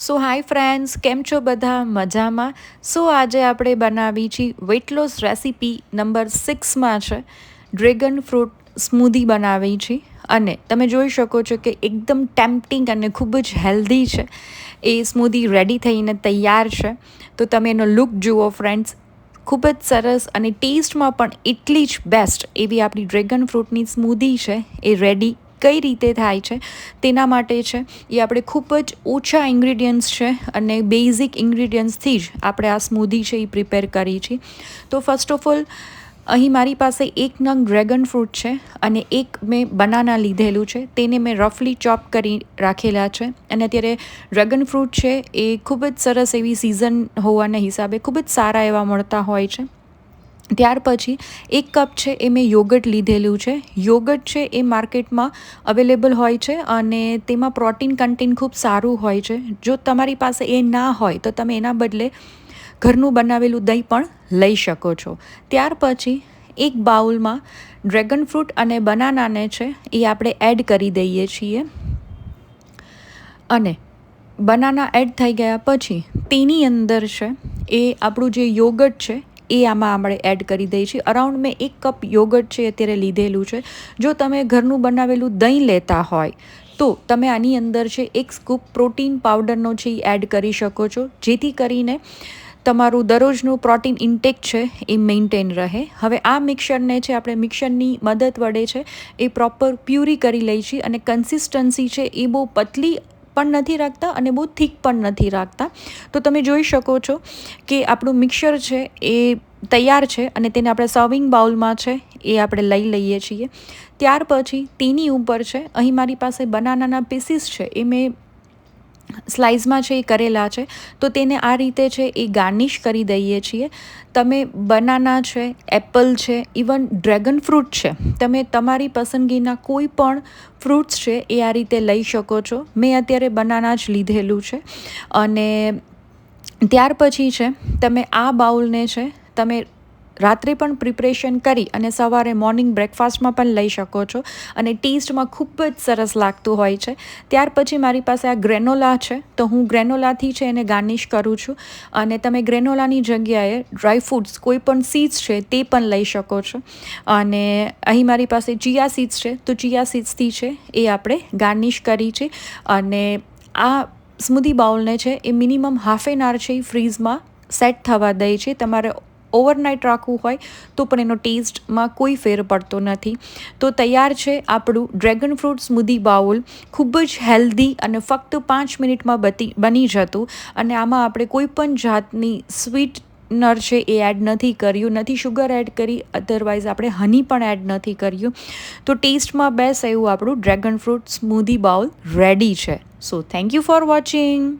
સો hi friends, કેમ છો બધા? મજામાં? સો આજે આપણે બનાવી છીએ વેઇટ લોસ રેસીપી નંબર 6માં છે ડ્રેગન ફ્રૂટ સ્મૂધી બનાવી છે. અને તમે જોઈ શકો છો કે એકદમ ટેમ્પટિંગ અને ખૂબ જ હેલ્ધી છે. એ સ્મૂધી રેડી થઈને તૈયાર છે. તો તમે એનો લુક જુઓ ફ્રેન્ડ્સ, ખૂબ જ સરસ અને ટેસ્ટમાં પણ એટલી જ બેસ્ટ એવી આપણી ડ્રેગન ફ્રૂટની સ્મૂધી છે એ રેડી કઈ રીતે થાય છે તેના માટે છે. એ આપણે ખૂબ જ ઓછા ઇન્ગ્રીડિયન્ટ્સ છે અને બેઝિક ઇન્ગ્રીડિયન્ટ્સથી જ આપણે આ સ્મૂધી છે એ પ્રિપેર કરી છે. તો ફર્સ્ટ ઓફ ઓલ અહીં મારી પાસે એક નંગ ડ્રેગન ફ્રૂટ છે અને એક મેં બનાના લીધેલું છે. તેને મેં રફલી ચોપ કરી રાખેલા છે. અને અત્યારે ડ્રેગન ફ્રૂટ છે એ ખૂબ જ સરસ એવી સિઝન હોવાના હિસાબે ખૂબ જ સારા એવા મળતા હોય છે. ત્યાર પછી 1 કપ છે એ મેં યોગર્ટ લીધેલું છે. યોગર્ટ છે એ માર્કેટમાં અવેલેબલ હોય છે અને તેમાં પ્રોટીન કન્ટેન્ટ ખૂબ સારું હોય છે. જો તમારી પાસે એ ના હોય તો તમે એના બદલે ઘરનું બનાવેલું દહીં પણ લઈ શકો છો. ત્યાર પછી એક બાઉલમાં ડ્રેગન ફ્રૂટ અને બનાનાને છે એ આપણે એડ કરી દઈએ છીએ. અને બનાના એડ થઈ ગયા પછી તેની અંદર છે એ આપણું જે યોગર્ટ છે એ આમાં આપણે એડ કરી દઈએ છીએ. અરાઉન્ડ મેં 1 કપ યોગર્ટ છે અત્યારે લીધેલું છે. જો તમે ઘરનું બનાવેલું દહીં લેતા હોય તો તમે આની અંદર છે 1 સ્કૂપ પ્રોટીન પાવડરનો છે એ એડ કરી શકો છો, જેથી કરીને તમારું દરરોજનું પ્રોટીન ઇન્ટેક છે એ મેન્ટેન રહે. હવે આ મિક્સરને છે આપણે મિક્સરની મદદ વડે છે એ પ્રોપર પ્યુરી કરી લઈએ છીએ. અને કન્સિસ્ટન્સી છે એ બહુ પતલી પણ નથી રાખતા અને બહુ થીક પણ નથી રાખતા. તો તમે જોઈ શકો છો કે આપણું મિક્સર છે એ તૈયાર છે અને તેને આપણે સર્વિંગ બાઉલમાં છે એ આપણે લઈ લઈએ છીએ. ત્યાર પછી તેની ઉપર છે અહીં મારી પાસે બનાનાના પીસીસ છે એ મેં સ્લાઇસમાં છે એ કરેલા છે. તો તેને આ રીતે છે એ ગાર્નિશ કરી દઈએ છીએ. તમે બનાના છે, એપલ છે, ઇવન ડ્રેગન ફ્રૂટ છે, તમે તમારી પસંદગીના કોઈ પણ ફ્રૂટ્સ છે એ આ રીતે લઈ શકો છો. મેં અત્યારે બનાના જ લીધેલું છે. અને ત્યાર પછી છે તમે આ બાઉલને છે તમે રાત્રે પણ પ્રિપરેશન કરી અને સવારે મોર્નિંગ બ્રેકફાસ્ટમાં પણ લઈ શકો છો અને ટેસ્ટમાં ખૂબ જ સરસ લાગતું હોય છે. ત્યાર પછી મારી પાસે આ ગ્રેનોલા છે, તો હું ગ્રેનોલાથી છે એને ગાર્નિશ કરું છું. અને તમે ગ્રેનોલાની જગ્યાએ ડ્રાય ફ્રૂટ્સ કોઈ પણ સીડ્સ છે તે પણ લઈ શકો છો. અને અહીં મારી પાસે ચિયા સીડ્સ છે, તો ચિયા સીડ્સથી છે એ આપણે ગાર્નિશ કરી છે. અને આ સ્મૂધી બાઉલને છે એ મિનિમમ હાફ એન આવર છે એ ફ્રીઝમાં સેટ થવા દે છે. તમારે ઓવરનાઇટ રાખવું હોય તો પણ એનો ટેસ્ટમાં કોઈ ફેર પડતો નથી. તો તૈયાર છે આપણું ડ્રેગન ફ્રૂટ સ્મૂધી બાઉલ, ખૂબ જ હેલ્ધી અને ફક્ત 5 મિનિટમાં બની જતું. અને આમાં આપણે કોઈ પણ જાતની સ્વીટનર છે એ એડ નથી કર્યું, નથી શુગર એડ કરી, અધરવાઇઝ આપણે હની પણ એડ નથી કર્યું. તો ટેસ્ટમાં બેસ્ટ એવું આપણું dragon fruit smoothie bowl ready છે. So thank you for watching.